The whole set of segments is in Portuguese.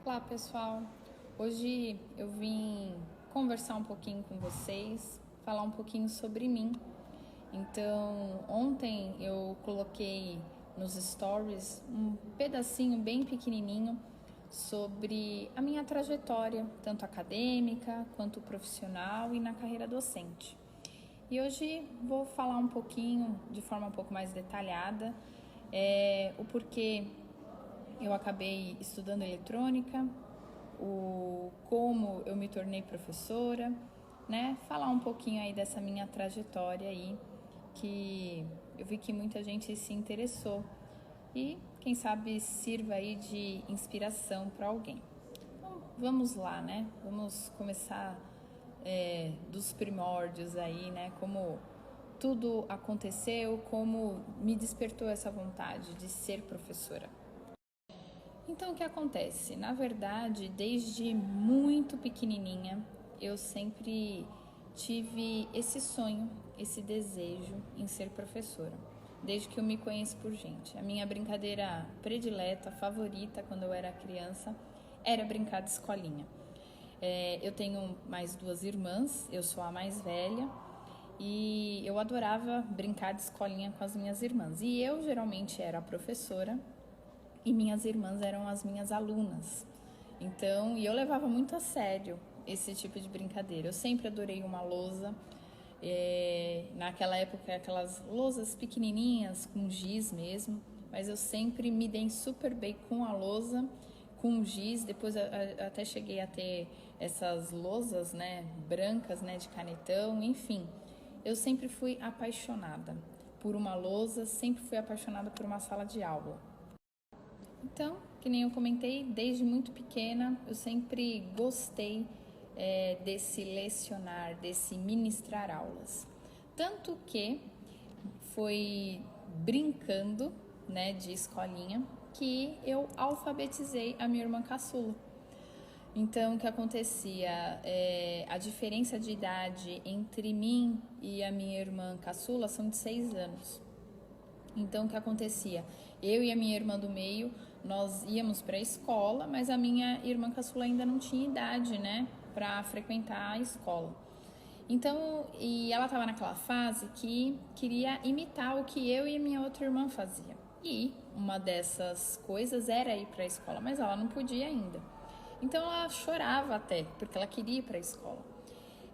Olá pessoal, hoje eu vim conversar um pouquinho com vocês, falar um pouquinho sobre mim. Então, ontem eu coloquei nos stories um pedacinho bem pequenininho sobre a minha trajetória, tanto acadêmica quanto profissional e na carreira docente. E hoje vou falar um pouquinho, de forma um pouco mais detalhada, o porquê eu acabei estudando eletrônica, como eu me tornei professora, né? Falar um pouquinho aí dessa minha trajetória aí, que eu vi que muita gente se interessou e quem sabe sirva aí de inspiração para alguém. Então, vamos lá, né? Vamos começar dos primórdios aí, né? Como tudo aconteceu, como me despertou essa vontade de ser professora. Então, o que acontece? Na verdade, desde muito pequenininha, eu sempre tive esse sonho, esse desejo em ser professora. Desde que eu me conheço por gente. A minha brincadeira predileta, favorita quando eu era criança, era brincar de escolinha. Eu tenho mais duas irmãs, eu sou a mais velha e eu adorava brincar de escolinha com as minhas irmãs. E eu geralmente era a professora e minhas irmãs eram as minhas alunas. Então, e eu levava muito a sério esse tipo de brincadeira. Eu sempre adorei uma lousa. Naquela época, aquelas lousas pequenininhas, com giz mesmo. Mas eu sempre me dei super bem com a lousa, com giz. Depois até cheguei a ter essas lousas, né, brancas, né, de canetão, enfim. Eu sempre fui apaixonada por uma lousa, sempre fui apaixonada por uma sala de aula. Então, que nem eu comentei, desde muito pequena eu sempre gostei desse lecionar, desse ministrar aulas. Tanto que foi brincando, né, de escolinha que eu alfabetizei a minha irmã caçula. Então, o que acontecia? A diferença de idade entre mim e a minha irmã caçula são de 6 anos. Então, o que acontecia? Eu e a minha irmã do meio, nós íamos para a escola, mas a minha irmã caçula ainda não tinha idade, né, para frequentar a escola. Então, e ela estava naquela fase que queria imitar o que eu e a minha outra irmã fazia. E uma dessas coisas era ir para a escola, mas ela não podia ainda. Então ela chorava até, porque ela queria ir para a escola.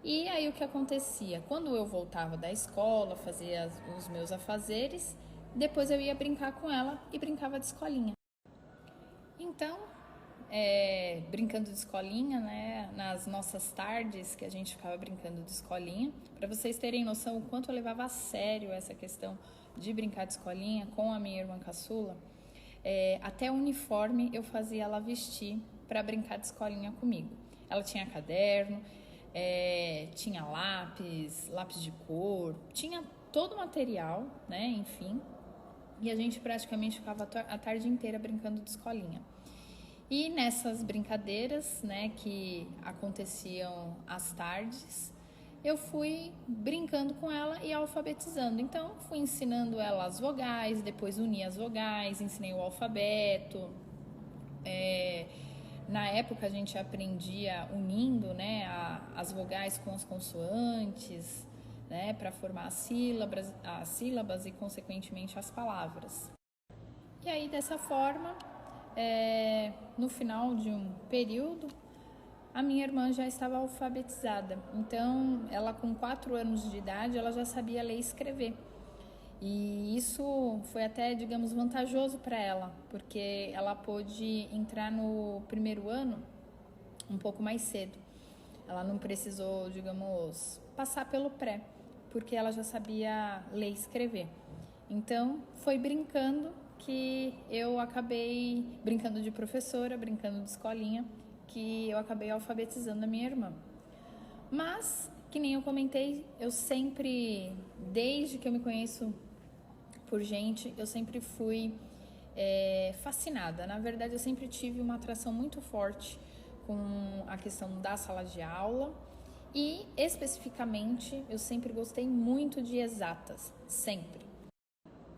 E aí o que acontecia? Quando eu voltava da escola, fazia os meus afazeres, depois eu ia brincar com ela e brincava de escolinha. Então, brincando de escolinha, né, nas nossas tardes que a gente ficava brincando de escolinha, para vocês terem noção o quanto eu levava a sério essa questão de brincar de escolinha com a minha irmã caçula, até o uniforme eu fazia ela vestir para brincar de escolinha comigo. Ela tinha caderno, tinha lápis de cor, tinha todo o material, né, enfim, e a gente praticamente ficava a tarde inteira brincando de escolinha. E nessas brincadeiras, né, que aconteciam às tardes, eu fui brincando com ela e alfabetizando. Então, fui ensinando ela as vogais, depois uni as vogais, ensinei o alfabeto. Na época, a gente aprendia unindo, né, as vogais com as consoantes, né, para formar as sílabas e, consequentemente, as palavras. E aí, dessa forma, no final de um período, a minha irmã já estava alfabetizada. Então, ela com 4 anos de idade, ela já sabia ler e escrever. E isso foi até, digamos, vantajoso para ela, porque ela pôde entrar no primeiro ano um pouco mais cedo. Ela não precisou, digamos, passar pelo pré, porque ela já sabia ler e escrever. Então, foi brincando que eu acabei brincando de professora, brincando de escolinha, que eu acabei alfabetizando a minha irmã. Mas, que nem eu comentei, eu sempre, desde que eu me conheço por gente, eu sempre fui fascinada. Na verdade, eu sempre tive uma atração muito forte com a questão da sala de aula e, especificamente, eu sempre gostei muito de exatas, sempre.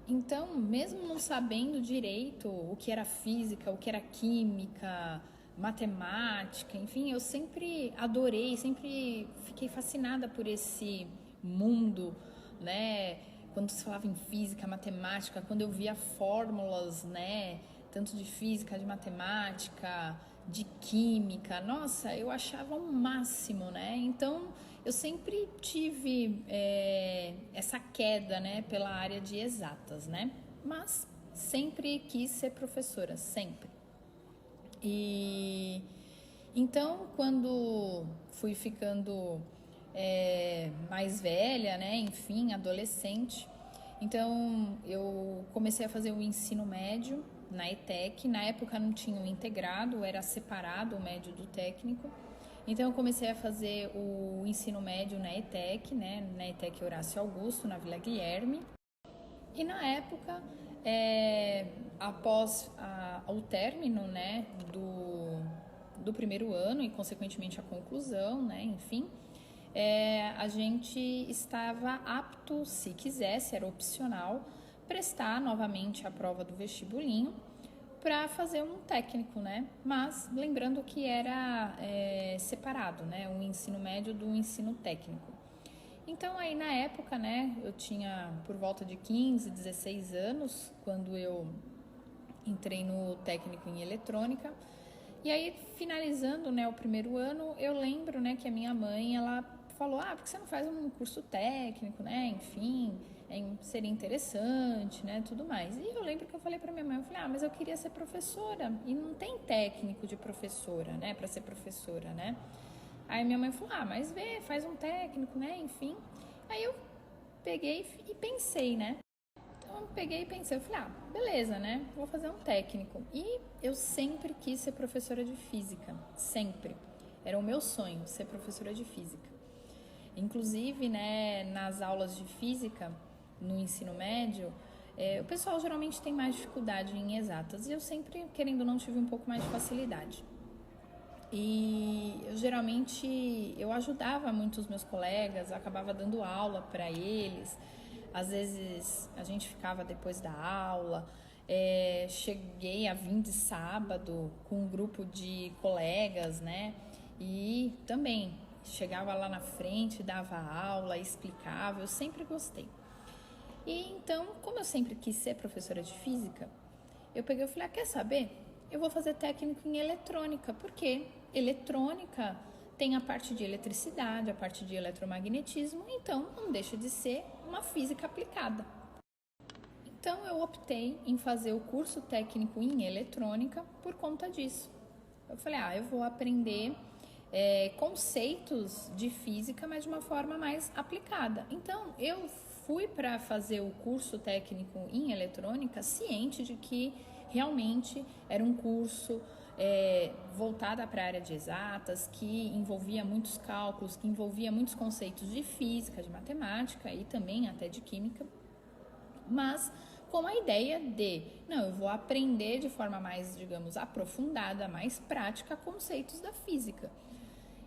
Então, mesmo não sabendo direito o que era física, o que era química, matemática, enfim, eu sempre adorei, sempre fiquei fascinada por esse mundo, né? Quando se falava em física, matemática, quando eu via fórmulas, né? Tanto de física, de matemática, de química, nossa, eu achava o máximo, né? Então, eu sempre tive essa queda, né? Pela área de exatas, né? Mas sempre quis ser professora, sempre. E então, quando fui ficando mais velha, né, enfim, adolescente, então eu comecei a fazer o ensino médio na ETEC. Na época não tinha o integrado, era separado o médio do técnico. Então eu comecei a fazer o ensino médio na ETEC, né, na ETEC Horácio Augusto, na Vila Guilherme. E na época, após o término, né, do primeiro ano e consequentemente a conclusão, né, enfim, a gente estava apto, se quisesse, era opcional, prestar novamente a prova do vestibulinho para fazer um técnico, né? Mas lembrando que era separado, né, o ensino médio do ensino técnico. Então aí na época, né, eu tinha por volta de 15, 16 anos, quando eu entrei no técnico em eletrônica. E aí, finalizando, né, o primeiro ano, eu lembro, né, que a minha mãe, ela falou, por que você não faz um curso técnico, né, enfim, seria interessante, né, tudo mais. E eu lembro que eu falei pra minha mãe, eu falei, mas eu queria ser professora, e não tem técnico de professora, né, pra ser professora, né. Aí minha mãe falou, mas faz um técnico, né, enfim. Aí eu peguei e pensei, né. Então eu peguei e pensei, eu falei, beleza, né, vou fazer um técnico. E eu sempre quis ser professora de física, sempre. Era o meu sonho, ser professora de física. Inclusive, né, nas aulas de física, no ensino médio, o pessoal geralmente tem mais dificuldade em exatas. E eu sempre, querendo ou não, tive um pouco mais de facilidade. E eu geralmente eu ajudava muito os meus colegas, acabava dando aula para eles. Às vezes a gente ficava depois da aula. Cheguei a vir de sábado com um grupo de colegas, né? E também chegava lá na frente, dava aula, explicava. Eu sempre gostei. E então, como eu sempre quis ser professora de física, eu peguei e falei, quer saber? Eu vou fazer técnico em eletrônica, porque eletrônica tem a parte de eletricidade, a parte de eletromagnetismo, então não deixa de ser uma física aplicada. Então eu optei em fazer o curso técnico em eletrônica por conta disso. Eu falei, eu vou aprender conceitos de física, mas de uma forma mais aplicada. Então eu fui para fazer o curso técnico em eletrônica ciente de que realmente era um curso voltado para a área de exatas, que envolvia muitos cálculos, que envolvia muitos conceitos de física, de matemática e também até de química, mas com a ideia de, eu vou aprender de forma mais, digamos, aprofundada, mais prática, conceitos da física.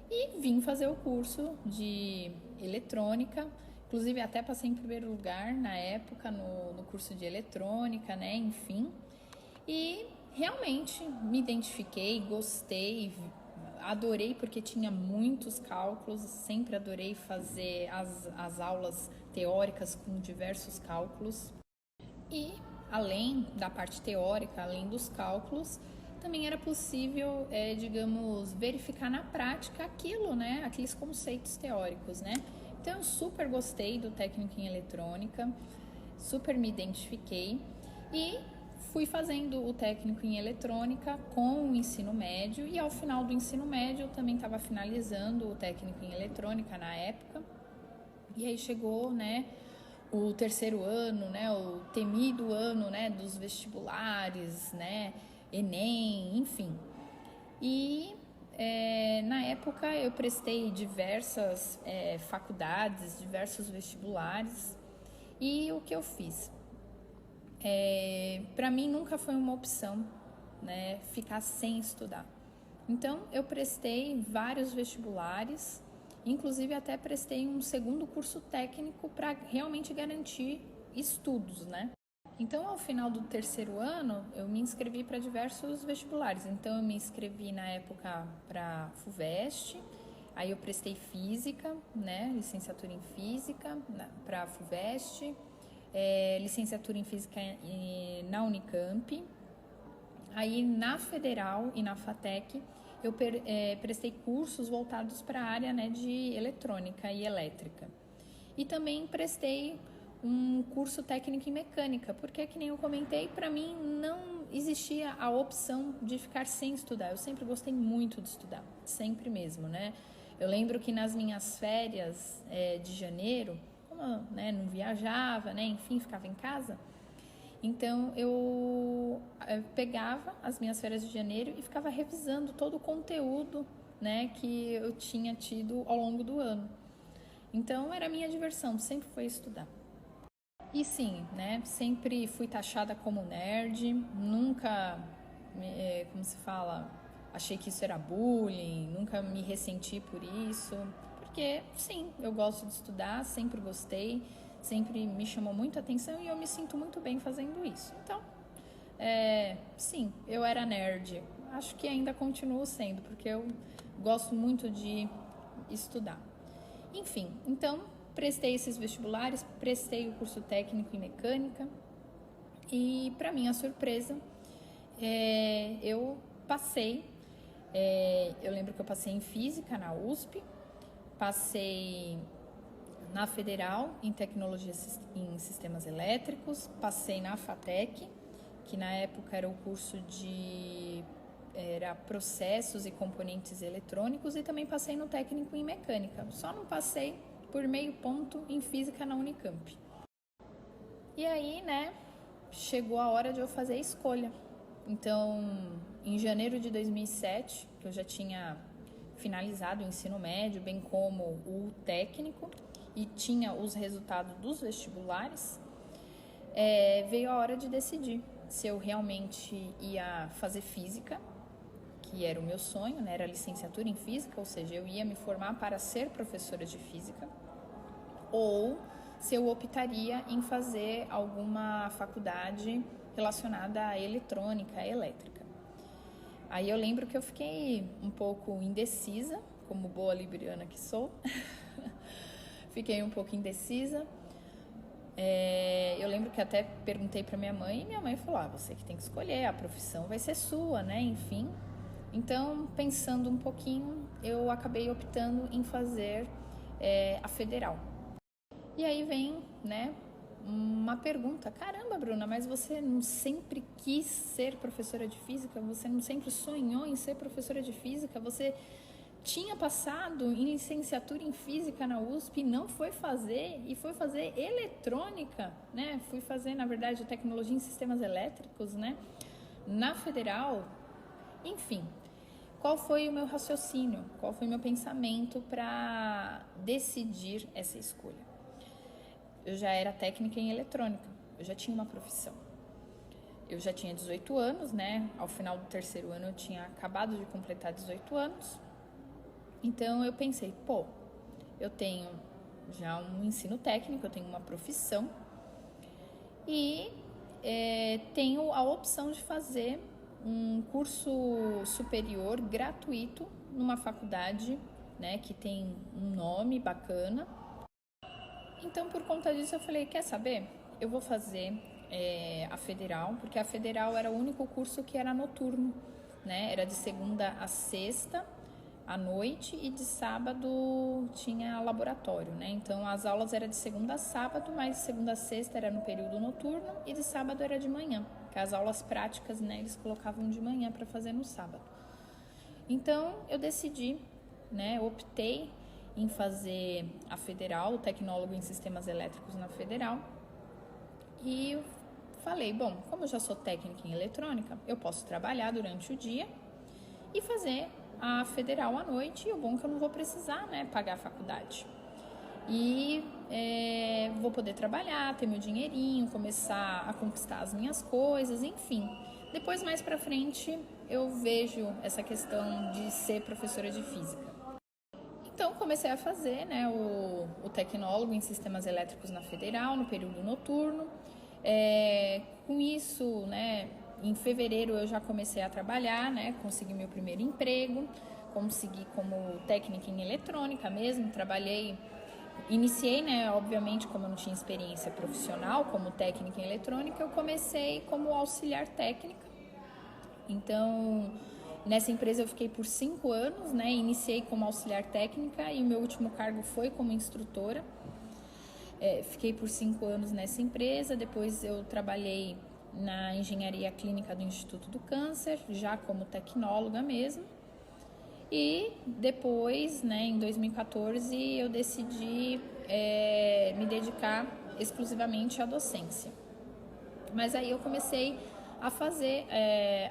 E vim fazer o curso de eletrônica, inclusive até passei em primeiro lugar na época no curso de eletrônica, né, enfim. E realmente me identifiquei, gostei, adorei porque tinha muitos cálculos, sempre adorei fazer as aulas teóricas com diversos cálculos. E além da parte teórica, além dos cálculos, também era possível, digamos, verificar na prática aquilo, né, aqueles conceitos teóricos, né. Então eu super gostei do técnico em eletrônica, super me identifiquei e fui fazendo o técnico em eletrônica com o ensino médio, e ao final do ensino médio eu também estava finalizando o técnico em eletrônica na época. E aí chegou, né, o terceiro ano, né, o temido ano, né, dos vestibulares, né, Enem, enfim. E na época eu prestei diversas faculdades, diversos vestibulares, e o que eu fiz? Para mim nunca foi uma opção, né, ficar sem estudar. Então eu prestei vários vestibulares, inclusive até prestei um segundo curso técnico para realmente garantir estudos, né? Então, ao final do terceiro ano, eu me inscrevi para diversos vestibulares. Então, eu me inscrevi na época para FUVEST, aí eu prestei Física, né, licenciatura em Física para FUVEST, licenciatura em Física na Unicamp. Aí, na Federal e na FATEC, eu prestei cursos voltados para a área, né, de eletrônica e elétrica. E também prestei um curso técnico em mecânica, porque, que nem eu comentei, para mim não existia a opção de ficar sem estudar. Eu sempre gostei muito de estudar, sempre mesmo, né? Eu lembro que nas minhas férias de janeiro, como eu, né, não viajava, né, enfim, ficava em casa, então eu pegava as minhas férias de janeiro e ficava revisando todo o conteúdo, né, que eu tinha tido ao longo do ano. Então era a minha diversão, sempre foi estudar. E sim, né, sempre fui taxada como nerd, nunca, como se fala, achei que isso era bullying, nunca me ressenti por isso, porque sim, eu gosto de estudar, sempre gostei, sempre me chamou muito a atenção e eu me sinto muito bem fazendo isso. Então, sim, eu era nerd, acho que ainda continuo sendo, porque eu gosto muito de estudar. Enfim, então prestei esses vestibulares, prestei o curso técnico em mecânica e, para minha surpresa, eu passei. Eu lembro que eu passei em Física na USP, passei na Federal em Tecnologia em Sistemas Elétricos, passei na FATEC, que na época era o curso de processos e componentes eletrônicos, e também passei no técnico em mecânica. Só não passei por meio ponto em física na Unicamp. E aí, né, chegou a hora de eu fazer a escolha. Então, em janeiro de 2007, que eu já tinha finalizado o ensino médio, bem como o técnico, e tinha os resultados dos vestibulares, veio a hora de decidir se eu realmente ia fazer física, que era o meu sonho, né? Era licenciatura em física, ou seja, eu ia me formar para ser professora de física, ou se eu optaria em fazer alguma faculdade relacionada à eletrônica, à elétrica. Aí eu lembro que eu fiquei um pouco indecisa, como boa libriana que sou. Fiquei um pouco indecisa. Eu lembro que até perguntei para minha mãe, e minha mãe falou, você que tem que escolher, a profissão vai ser sua, né, enfim. Então, pensando um pouquinho, eu acabei optando em fazer a Federal. E aí vem, né, uma pergunta, caramba, Bruna, mas você não sempre quis ser professora de física? Você não sempre sonhou em ser professora de física? Você tinha passado em licenciatura em física na USP e não foi fazer, e foi fazer eletrônica, né? Fui fazer, na verdade, tecnologia em sistemas elétricos, né? Na Federal. Enfim, qual foi o meu raciocínio? Qual foi o meu pensamento para decidir essa escolha? Eu já era técnica em eletrônica, eu já tinha uma profissão. Eu já tinha 18 anos, né? Ao final do terceiro ano eu tinha acabado de completar 18 anos. Então eu pensei, eu tenho já um ensino técnico, eu tenho uma profissão e tenho a opção de fazer um curso superior gratuito numa faculdade, né, que tem um nome bacana. Então, por conta disso, eu falei, quer saber? Eu vou fazer a Federal, porque a Federal era o único curso que era noturno, né? Era de segunda a sexta, à noite, e de sábado tinha laboratório, né? Então, as aulas eram de segunda a sábado, mas de segunda a sexta era no período noturno e de sábado era de manhã, porque as aulas práticas, né, eles colocavam de manhã para fazer no sábado. Então, eu decidi, né, optei em fazer a Federal, o tecnólogo em sistemas elétricos na Federal, e eu falei, como eu já sou técnica em eletrônica, eu posso trabalhar durante o dia e fazer a Federal à noite, e o bom é que eu não vou precisar, né, pagar a faculdade. E vou poder trabalhar, ter meu dinheirinho, começar a conquistar as minhas coisas, enfim. Depois, mais pra frente, eu vejo essa questão de ser professora de física. Então, comecei a fazer, né, o tecnólogo em sistemas elétricos na Federal, no período noturno. Com isso, né, em fevereiro eu já comecei a trabalhar, né, consegui meu primeiro emprego, consegui como técnica em eletrônica mesmo, iniciei, né, obviamente, como eu não tinha experiência profissional como técnica em eletrônica, eu comecei como auxiliar técnica. Então, nessa empresa eu fiquei por 5 anos, né, iniciei como auxiliar técnica e o meu último cargo foi como instrutora. Fiquei por 5 anos nessa empresa, depois eu trabalhei na engenharia clínica do Instituto do Câncer, já como tecnóloga mesmo. E depois, né, em 2014, eu decidi me dedicar exclusivamente à docência. Mas aí eu comecei a fazer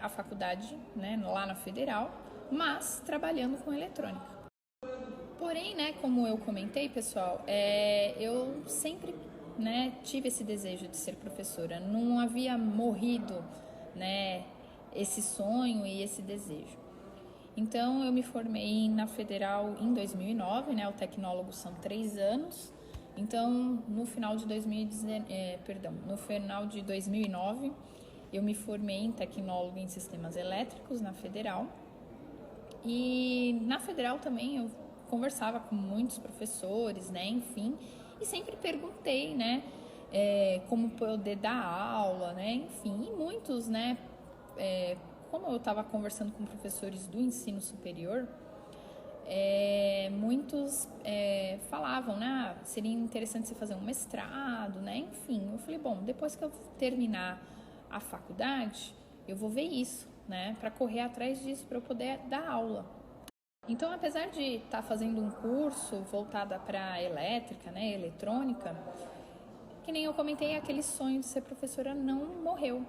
a faculdade, né, lá na Federal, mas trabalhando com eletrônica. Porém, né, como eu comentei, pessoal, eu sempre, né, tive esse desejo de ser professora. Não havia morrido, né, esse sonho e esse desejo. Então, eu me formei na Federal em 2009, né, o tecnólogo são 3 anos. Então, no final de 2009, eu me formei em tecnólogo em sistemas elétricos na Federal. E na Federal também eu conversava com muitos professores, né, enfim, e sempre perguntei, né, como poder dar aula, né, enfim, e muitos, né, como eu estava conversando com professores do ensino superior, muitos falavam, né, seria interessante você fazer um mestrado, né, enfim, eu falei, bom, depois que eu terminar a faculdade, eu vou ver isso, né, para correr atrás disso, para eu poder dar aula. Então, apesar de estar fazendo um curso voltado para elétrica, né, eletrônica, que nem eu comentei, aquele sonho de ser professora não morreu.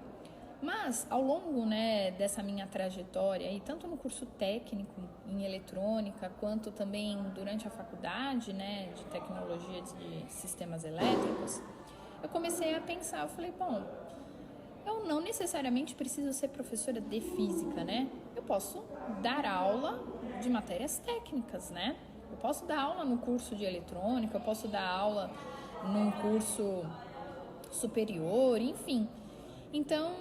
Mas, ao longo, né, dessa minha trajetória, e tanto no curso técnico em eletrônica, quanto também durante a faculdade, né, de tecnologia de sistemas elétricos, eu comecei a pensar, eu falei, bom, eu não necessariamente preciso ser professora de física, né? Eu posso dar aula de matérias técnicas, né? Eu posso dar aula no curso de eletrônica, eu posso dar aula num curso superior, enfim. Então,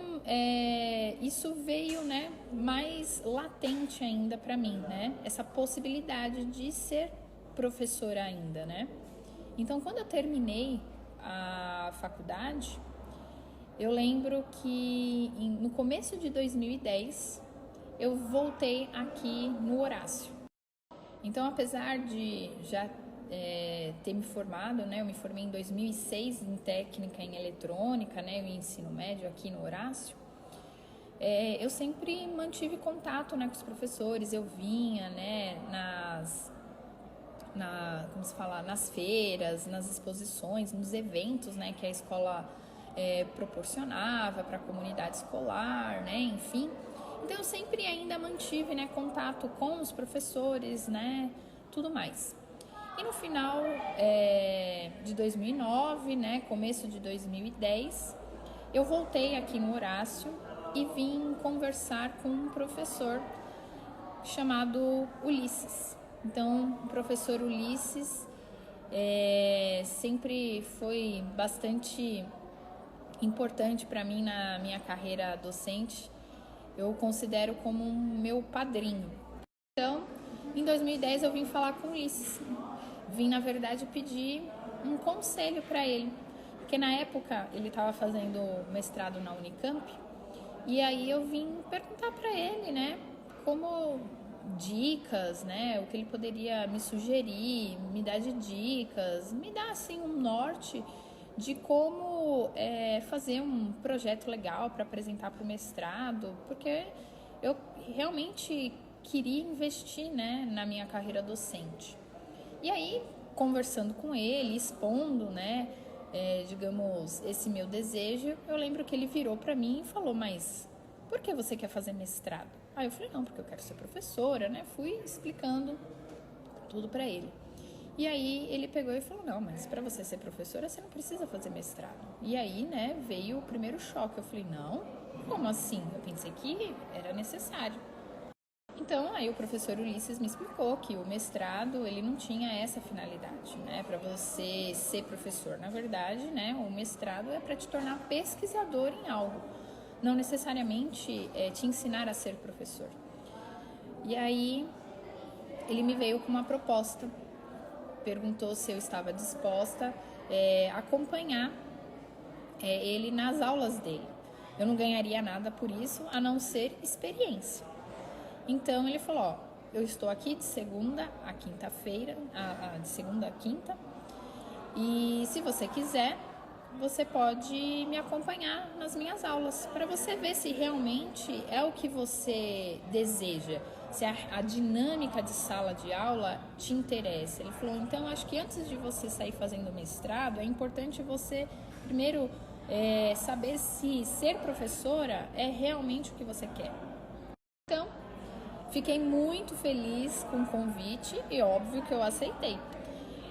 isso veio, né, mais latente ainda para mim, né? Essa possibilidade de ser professora ainda, né? Então, quando eu terminei a faculdade, eu lembro que no começo de 2010 eu voltei aqui no Horácio. Então, apesar de já ter me formado, né, eu me formei em 2006 em técnica em eletrônica, né, em ensino médio aqui no Horácio, eu sempre mantive contato, né, com os professores. Eu vinha, né, nas feiras, nas exposições, nos eventos, né, que a escola proporcionava para a comunidade escolar, né, enfim. Então eu sempre ainda mantive, né, contato com os professores, né, tudo mais. E no final de 2009, né, começo de 2010, eu voltei aqui no Horácio e vim conversar com um professor chamado Ulisses. Então, o professor Ulisses sempre foi bastante importante para mim na minha carreira docente. Eu o considero como um meu padrinho. Então, em 2010 eu vim falar com o Ulisses. Vim, na verdade, pedir um conselho para ele. Porque na época ele estava fazendo mestrado na Unicamp. E aí eu vim perguntar para ele, né, como dicas, né, o que ele poderia me sugerir, me dar de dicas, me dar assim um norte de como fazer um projeto legal para apresentar para o mestrado, porque eu realmente queria investir, né, na minha carreira docente. E aí, conversando com ele, expondo, né, digamos, esse meu desejo, eu lembro que ele virou para mim e falou, mas por que você quer fazer mestrado? Aí eu falei, não, porque eu quero ser professora, né? Fui explicando tudo para ele. E aí ele pegou e falou, não, mas para você ser professora, você não precisa fazer mestrado. E aí, né, veio o primeiro choque. Eu falei, não, como assim? Eu pensei que era necessário. Então, aí o professor Ulisses me explicou que o mestrado, ele não tinha essa finalidade, né, para você ser professor. Na verdade, né, o mestrado é para te tornar pesquisador em algo, não necessariamente te ensinar a ser professor. E aí, ele me veio com uma proposta, perguntou se eu estava disposta a acompanhar ele nas aulas dele. Eu não ganharia nada por isso, a não ser experiência. Então ele falou, ó, eu estou aqui de segunda a quinta-feira, de segunda a quinta, e se você quiser, você pode me acompanhar nas minhas aulas, para você ver se realmente é o que você deseja, se a dinâmica de sala de aula te interessa. Ele falou, então acho que antes de você sair fazendo mestrado, é importante você primeiro saber se ser professora é realmente o que você quer. Então, fiquei muito feliz com o convite e óbvio que eu aceitei.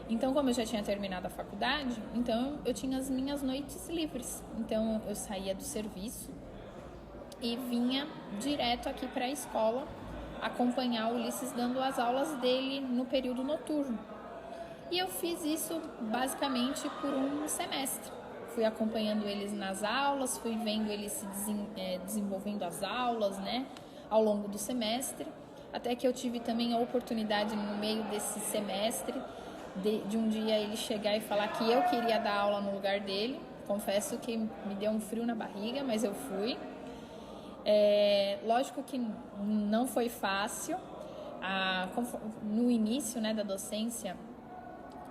Então, como eu já tinha terminado a faculdade, então eu tinha as minhas noites livres. Então, eu saía do serviço e vinha direto aqui para a escola acompanhar o Ulisses dando as aulas dele no período noturno. E eu fiz isso basicamente por um semestre. Fui acompanhando eles nas aulas, fui vendo eles se desenvolvendo as aulas, né, ao longo do semestre, até que eu tive também a oportunidade no meio desse semestre de um dia ele chegar e falar que eu queria dar aula no lugar dele. Confesso que me deu um frio na barriga, mas eu fui. Lógico que não foi fácil. No início, né, da docência,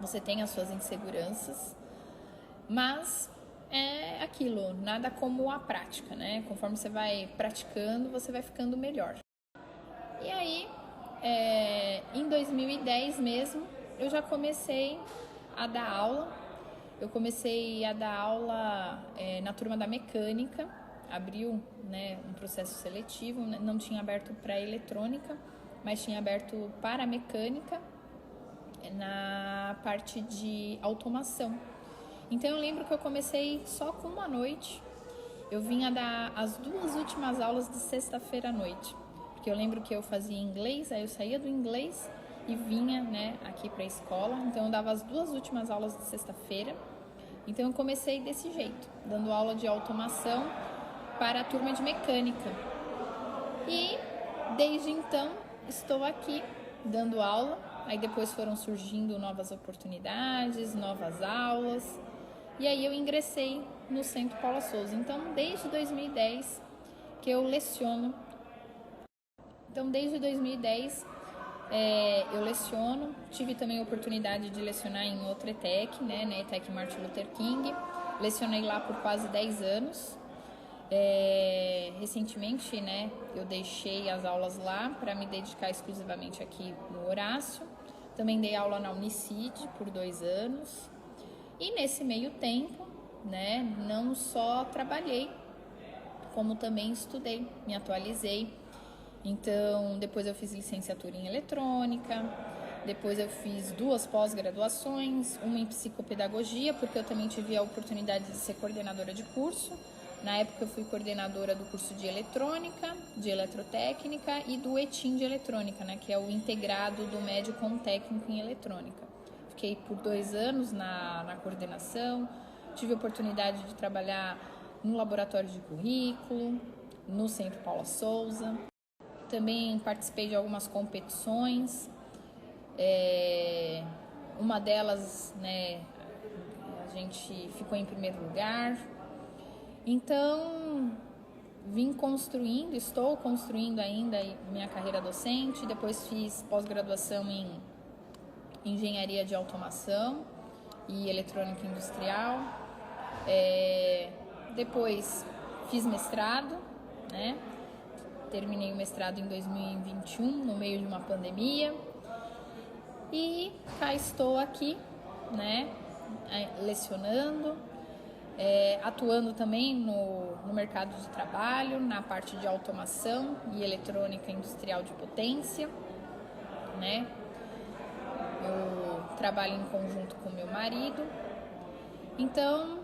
você tem as suas inseguranças, mas é aquilo, nada como a prática, né? Conforme você vai praticando, você vai ficando melhor. E aí, em 2010 mesmo, eu já comecei a dar aula. Eu comecei a dar aula na turma da mecânica, abriu, né, um processo seletivo, não tinha aberto para eletrônica, mas tinha aberto para mecânica na parte de automação. Então eu lembro que eu comecei só com uma noite. Eu vinha dar as 2 últimas aulas de sexta-feira à noite, porque eu lembro que eu fazia inglês, aí eu saía do inglês e vinha, né, aqui para a escola. Então eu dava as 2 últimas aulas de sexta-feira. Então eu comecei desse jeito, dando aula de automação para a turma de mecânica. E desde então estou aqui dando aula. Aí depois foram surgindo novas oportunidades, novas aulas. E aí eu ingressei no Centro Paula Souza. Então, desde 2010 que eu leciono. Eu leciono. Tive também a oportunidade de lecionar em outra ETEC, né, na ETEC Martin Luther King. Lecionei lá por quase 10 anos. Recentemente, né, eu deixei as aulas lá para me dedicar exclusivamente aqui no Horácio. Também dei aula na Unicid por 2 anos. E nesse meio tempo, né, não só trabalhei, como também estudei, me atualizei. Então, depois eu fiz licenciatura em eletrônica, depois eu fiz 2 pós-graduações, uma em psicopedagogia, porque eu também tive a oportunidade de ser coordenadora de curso. Na época eu fui coordenadora do curso de eletrônica, de eletrotécnica e do ETIM de eletrônica, né, que é o integrado do médio com o técnico em eletrônica. Fiquei por 2 anos na coordenação, tive a oportunidade de trabalhar no laboratório de currículo, no Centro Paula Souza. Também participei de algumas competições, uma delas, né, a gente ficou em primeiro lugar. Então, estou construindo ainda minha carreira docente. Depois fiz pós-graduação em engenharia de automação e eletrônica industrial. Depois fiz mestrado, né? Terminei o mestrado em 2021, no meio de uma pandemia. E cá estou aqui, né, lecionando, atuando também no mercado de trabalho, na parte de automação e eletrônica industrial de potência, né? Eu trabalho em conjunto com meu marido. Então,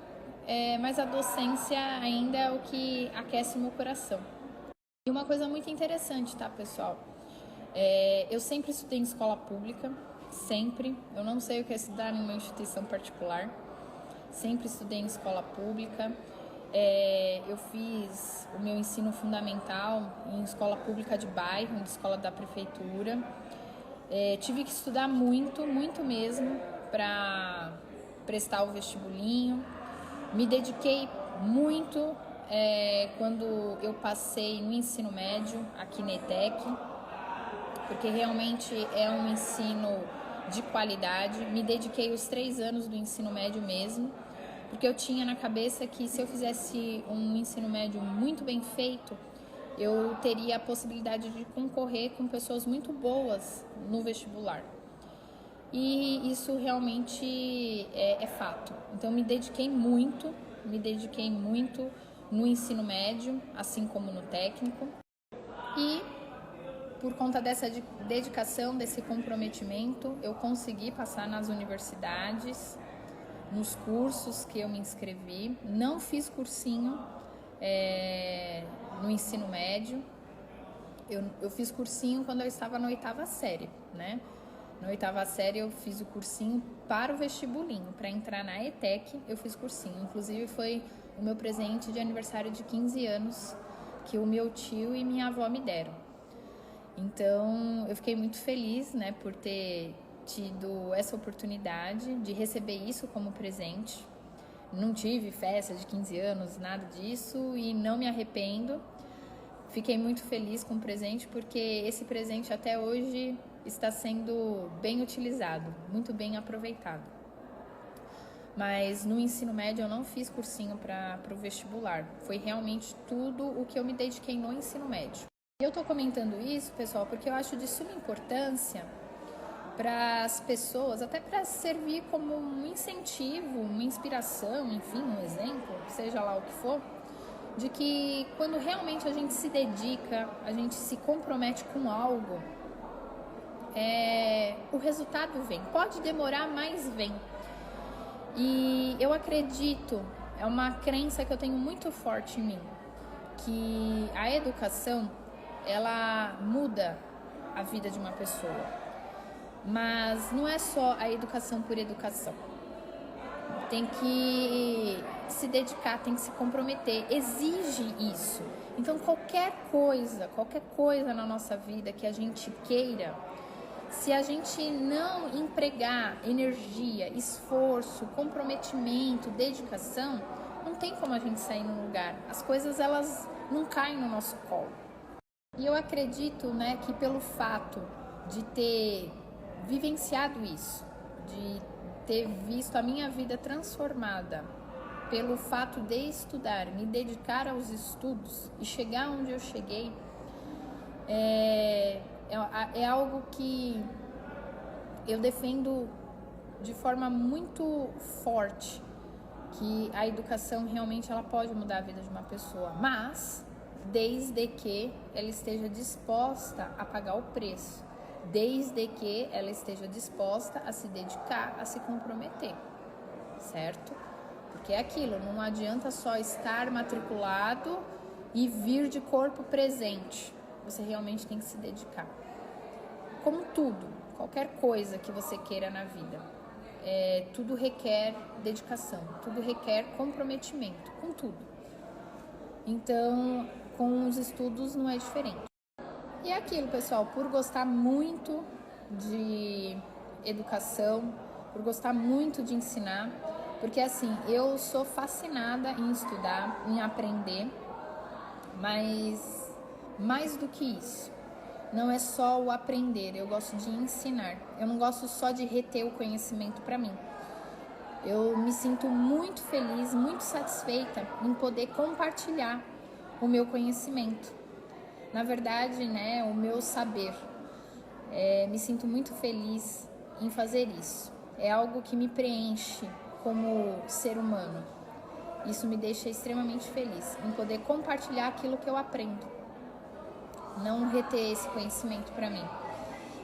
mas a docência ainda é o que aquece meu coração. E uma coisa muito interessante, tá, pessoal? Eu sempre estudei em escola pública, sempre. Eu não sei o que é estudar em uma instituição particular. Sempre estudei em escola pública. Eu fiz o meu ensino fundamental em escola pública de bairro, em escola da prefeitura. Tive que estudar muito, muito mesmo para prestar o vestibulinho. Me dediquei muito quando eu passei no ensino médio aqui na ETEC, porque realmente é um ensino de qualidade. Me dediquei os 3 anos do ensino médio mesmo, porque eu tinha na cabeça que se eu fizesse um ensino médio muito bem feito, eu teria a possibilidade de concorrer com pessoas muito boas no vestibular. E isso realmente é fato. Então me dediquei muito no ensino médio, assim como no técnico. E por conta dessa dedicação, desse comprometimento, eu consegui passar nas universidades, nos cursos que eu me inscrevi. Não fiz cursinho no ensino médio. Eu fiz cursinho quando eu estava na 8ª série, né? Na 8ª série eu fiz o cursinho para o vestibulinho, para entrar na ETEC eu fiz cursinho. Inclusive foi o meu presente de aniversário de 15 anos que o meu tio e minha avó me deram. Então eu fiquei muito feliz, né, por ter tido essa oportunidade de receber isso como presente. Não tive festa de 15 anos, nada disso, e não me arrependo. Fiquei muito feliz com o presente, porque esse presente até hoje está sendo bem utilizado, muito bem aproveitado. Mas no ensino médio eu não fiz cursinho para o vestibular. Foi realmente tudo o que eu me dediquei no ensino médio. E eu tô comentando isso, pessoal, porque eu acho de suma importância para as pessoas, até para servir como um incentivo, uma inspiração, enfim, um exemplo, seja lá o que for, de que quando realmente a gente se dedica, a gente se compromete com algo, o resultado vem. Pode demorar, mas vem. E eu acredito, é uma crença que eu tenho muito forte em mim, que a educação, ela muda a vida de uma pessoa. Mas não é só a educação por educação. Tem que se dedicar, tem que se comprometer, exige isso. Então qualquer coisa na nossa vida que a gente queira, se a gente não empregar energia, esforço, comprometimento, dedicação, não tem como a gente sair no lugar. As coisas, elas não caem no nosso colo. E eu acredito, né, que pelo fato de ter vivenciado isso, de ter visto a minha vida transformada pelo fato de estudar, me dedicar aos estudos e chegar onde eu cheguei, é algo que eu defendo de forma muito forte, que a educação realmente ela pode mudar a vida de uma pessoa, mas desde que ela esteja disposta a pagar o preço, desde que ela esteja disposta a se dedicar, a se comprometer, certo? Porque é aquilo, não adianta só estar matriculado e vir de corpo presente, você realmente tem que se dedicar. Como tudo, qualquer coisa que você queira na vida, tudo requer dedicação, tudo requer comprometimento, com tudo. Então, com os estudos não é diferente. E é aquilo, pessoal, por gostar muito de educação, por gostar muito de ensinar, porque assim, eu sou fascinada em estudar, em aprender, mas mais do que isso, não é só o aprender, eu gosto de ensinar. Eu não gosto só de reter o conhecimento para mim. Eu me sinto muito feliz, muito satisfeita em poder compartilhar o meu conhecimento. Na verdade, né, o meu saber. Me sinto muito feliz em fazer isso. É algo que me preenche como ser humano. Isso me deixa extremamente feliz em poder compartilhar aquilo que eu aprendo. Não reter esse conhecimento para mim.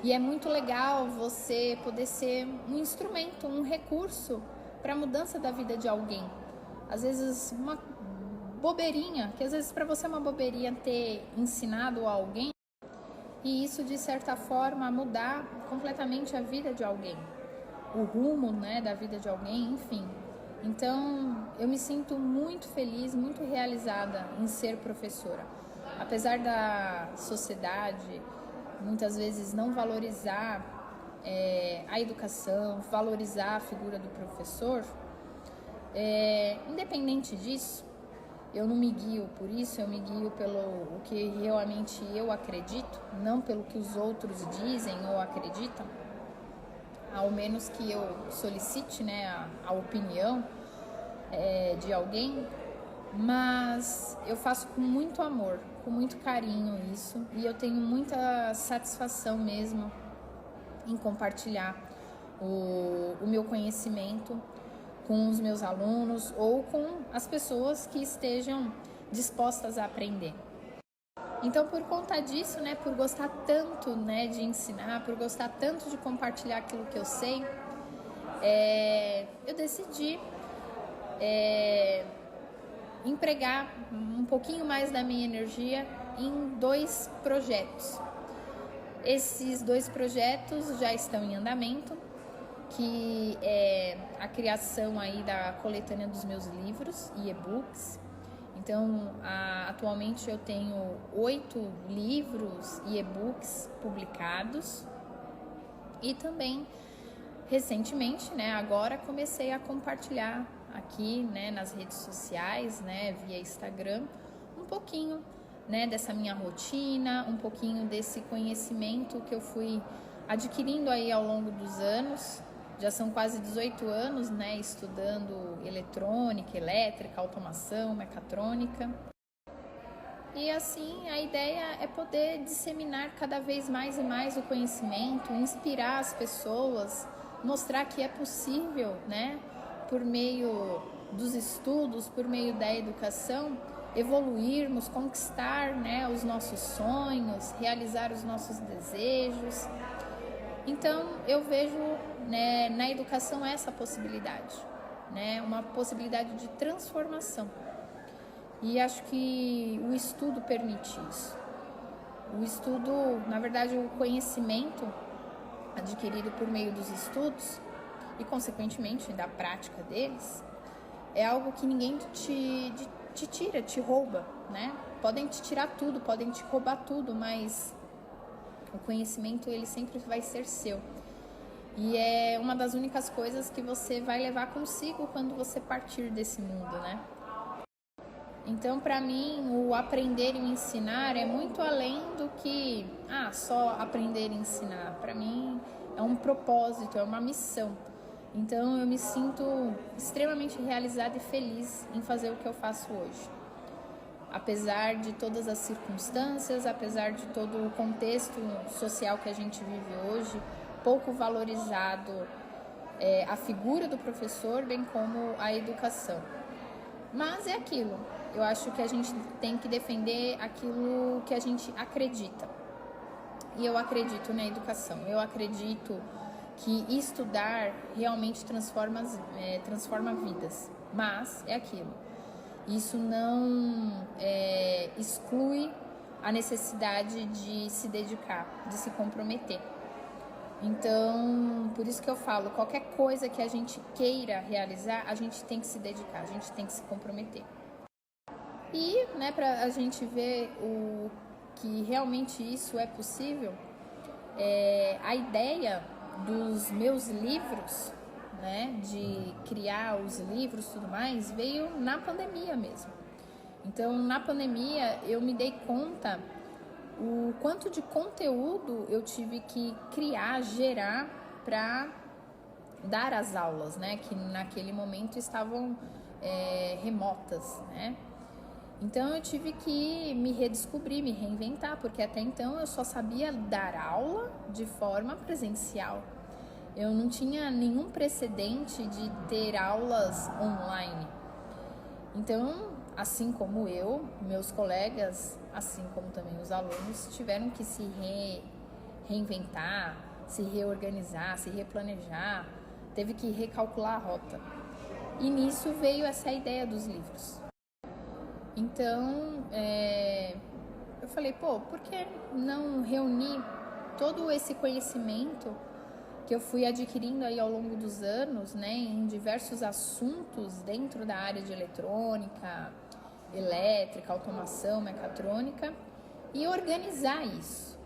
E é muito legal você poder ser um instrumento, um recurso para a mudança da vida de alguém. Às vezes uma bobeirinha, que às vezes para você é uma bobeirinha ter ensinado a alguém, e isso, de certa forma, mudar completamente a vida de alguém, o rumo, né, da vida de alguém, enfim. Então, eu me sinto muito feliz, muito realizada em ser professora. Apesar da sociedade muitas vezes não valorizar a educação, valorizar a figura do professor, independente disso, eu não me guio por isso, eu me guio pelo o que realmente eu acredito, não pelo que os outros dizem ou acreditam, ao menos que eu solicite, né, a opinião de alguém, mas eu faço com muito amor, com muito carinho isso, e eu tenho muita satisfação mesmo em compartilhar o meu conhecimento com os meus alunos ou com as pessoas que estejam dispostas a aprender. Então, por conta disso, né, por gostar tanto, né, de ensinar, por gostar tanto de compartilhar aquilo que eu sei, eu decidi empregar um pouquinho mais da minha energia em 2 projetos. Esses 2 projetos já estão em andamento, que é a criação aí da coletânea dos meus livros e e-books. Então, atualmente eu tenho 8 livros e e-books publicados, e também recentemente, né, agora comecei a compartilhar aqui, né, nas redes sociais, né, via Instagram, um pouquinho, né, dessa minha rotina, um pouquinho desse conhecimento que eu fui adquirindo aí ao longo dos anos. Já são quase 18 anos, né, estudando eletrônica, elétrica, automação, mecatrônica. E assim, a ideia é poder disseminar cada vez mais e mais o conhecimento, inspirar as pessoas, mostrar que é possível, né, por meio dos estudos, por meio da educação, evoluirmos, conquistar, né, os nossos sonhos, realizar os nossos desejos. Então, eu vejo, né, na educação essa possibilidade, né, uma possibilidade de transformação. E acho que o estudo permite isso. O estudo, na verdade, o conhecimento adquirido por meio dos estudos e, consequentemente, da prática deles, é algo que ninguém te tira, te rouba, né? Podem te tirar tudo, podem te roubar tudo, mas o conhecimento, ele sempre vai ser seu. E é uma das únicas coisas que você vai levar consigo quando você partir desse mundo, né? Então, para mim, o aprender e o ensinar é muito além do que só aprender e ensinar. Para mim, é um propósito, é uma missão. Então, eu me sinto extremamente realizada e feliz em fazer o que eu faço hoje. Apesar de todas as circunstâncias, apesar de todo o contexto social que a gente vive hoje, pouco valorizado a figura do professor, bem como a educação. Mas é aquilo, eu acho que a gente tem que defender aquilo que a gente acredita. E eu acredito na educação, eu acredito que estudar realmente transforma vidas. Mas é aquilo, isso não exclui a necessidade de se dedicar, de se comprometer. Então, por isso que eu falo, qualquer coisa que a gente queira realizar, a gente tem que se dedicar, a gente tem que se comprometer. E, né, para a gente ver o que realmente isso é possível, a ideia dos meus livros, né, de criar os livros e tudo mais, veio na pandemia mesmo. Então, na pandemia, eu me dei conta o quanto de conteúdo eu tive que criar, gerar para dar as aulas, né, que naquele momento estavam remotas, né. Então eu tive que me redescobrir, me reinventar, porque até então eu só sabia dar aula de forma presencial. Eu não tinha nenhum precedente de ter aulas online. Então, assim como eu, meus colegas, assim como também os alunos, tiveram que se reinventar, se reorganizar, se replanejar, teve que recalcular a rota. E nisso veio essa ideia dos livros. Então, falei, pô, por que não reunir todo esse conhecimento que eu fui adquirindo aí ao longo dos anos, né, em diversos assuntos dentro da área de eletrônica, elétrica, automação, mecatrônica, e organizar isso.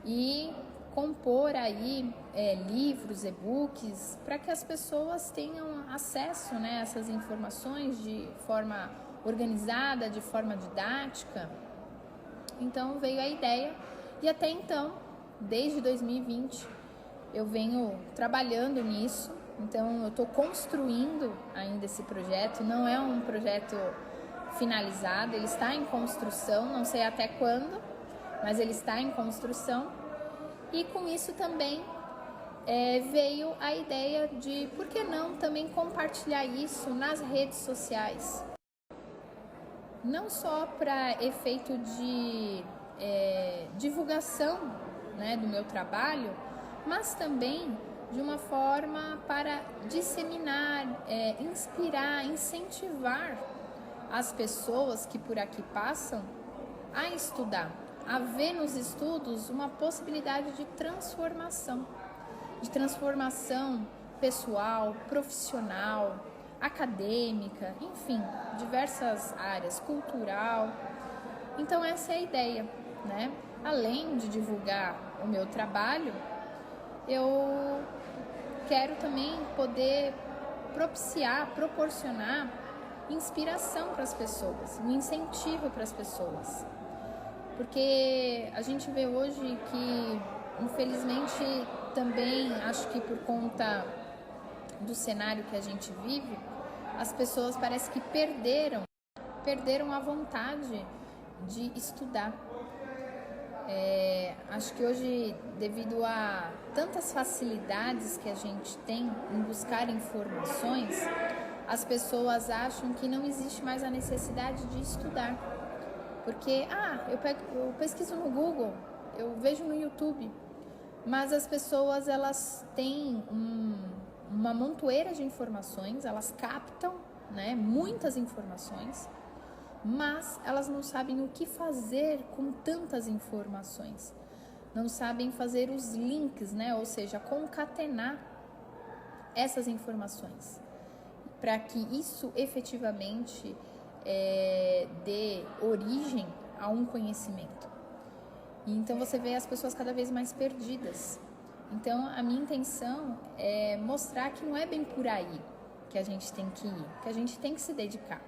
E compor aí livros, e-books, para que as pessoas tenham acesso, né, a essas informações de forma organizada, de forma didática. Então veio a ideia e até então, desde 2020, eu venho trabalhando nisso. Então eu estou construindo ainda esse projeto, não é um projeto finalizado, ele está em construção, não sei até quando, mas ele está em construção. E com isso também veio a ideia de, por que não também compartilhar isso nas redes sociais? Não só para efeito de divulgação, né, do meu trabalho, mas também de uma forma para disseminar, inspirar, incentivar as pessoas que por aqui passam a estudar, a ver nos estudos uma possibilidade de transformação pessoal, profissional, acadêmica, enfim, diversas áreas, cultural. Então essa é a ideia, né? Além de divulgar o meu trabalho, eu quero também poder proporcionar inspiração para as pessoas, um incentivo para as pessoas. Porque a gente vê hoje que, infelizmente, também acho que por conta do cenário que a gente vive, as pessoas parece que perderam a vontade de estudar. Acho que hoje, devido a tantas facilidades que a gente tem em buscar informações, as pessoas acham que não existe mais a necessidade de estudar. Porque, eu pesquiso no Google, eu vejo no YouTube, mas as pessoas, elas têm uma montoeira de informações, elas captam, né, muitas informações, mas elas não sabem o que fazer com tantas informações. Não sabem fazer os links, né, ou seja, concatenar essas informações, para que isso efetivamente dê origem a um conhecimento. E então você vê as pessoas cada vez mais perdidas. Então a minha intenção é mostrar que não é bem por aí que a gente tem que ir, que a gente tem que se dedicar.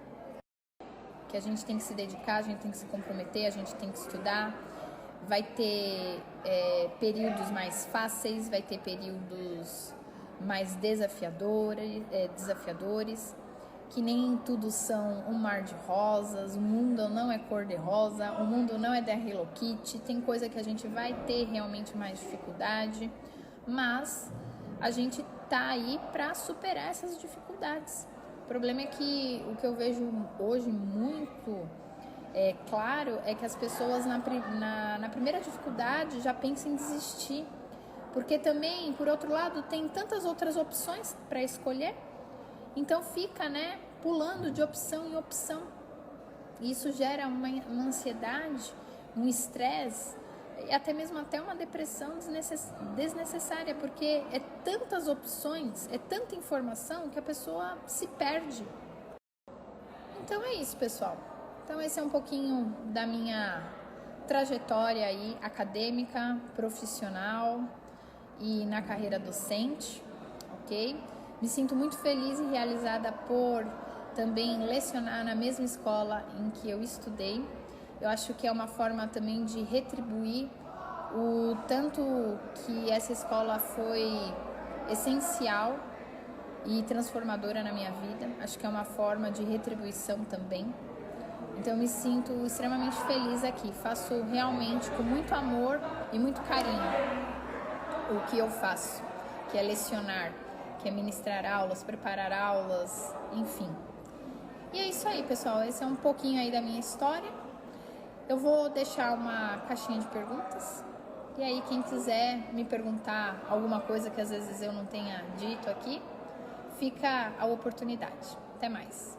Que a gente tem que se dedicar, a gente tem que se comprometer, a gente tem que estudar. Vai ter períodos mais fáceis, vai ter períodos mais desafiadores, que nem tudo são um mar de rosas, o mundo não é cor de rosa, o mundo não é da Hello Kitty, tem coisa que a gente vai ter realmente mais dificuldade, mas a gente tá aí para superar essas dificuldades. O problema é que o que eu vejo hoje muito claro é que as pessoas na primeira dificuldade já pensam em desistir, porque também, por outro lado, tem tantas outras opções para escolher. Então fica, né, pulando de opção em opção. Isso gera uma ansiedade, um estresse e até mesmo uma depressão desnecessária, porque é tantas opções, é tanta informação que a pessoa se perde. Então é isso, pessoal. Então esse é um pouquinho da minha trajetória aí acadêmica, profissional e na carreira docente, ok? Me sinto muito feliz e realizada por também lecionar na mesma escola em que eu estudei. Eu acho que é uma forma também de retribuir o tanto que essa escola foi essencial e transformadora na minha vida. Acho que é uma forma de retribuição também. Então eu me sinto extremamente feliz aqui. Faço realmente com muito amor e muito carinho o que eu faço, que é lecionar, que é ministrar aulas, preparar aulas, enfim. E é isso aí, pessoal. Esse é um pouquinho aí da minha história. Eu vou deixar uma caixinha de perguntas. E aí, quem quiser me perguntar alguma coisa que às vezes eu não tenha dito aqui, fica a oportunidade. Até mais.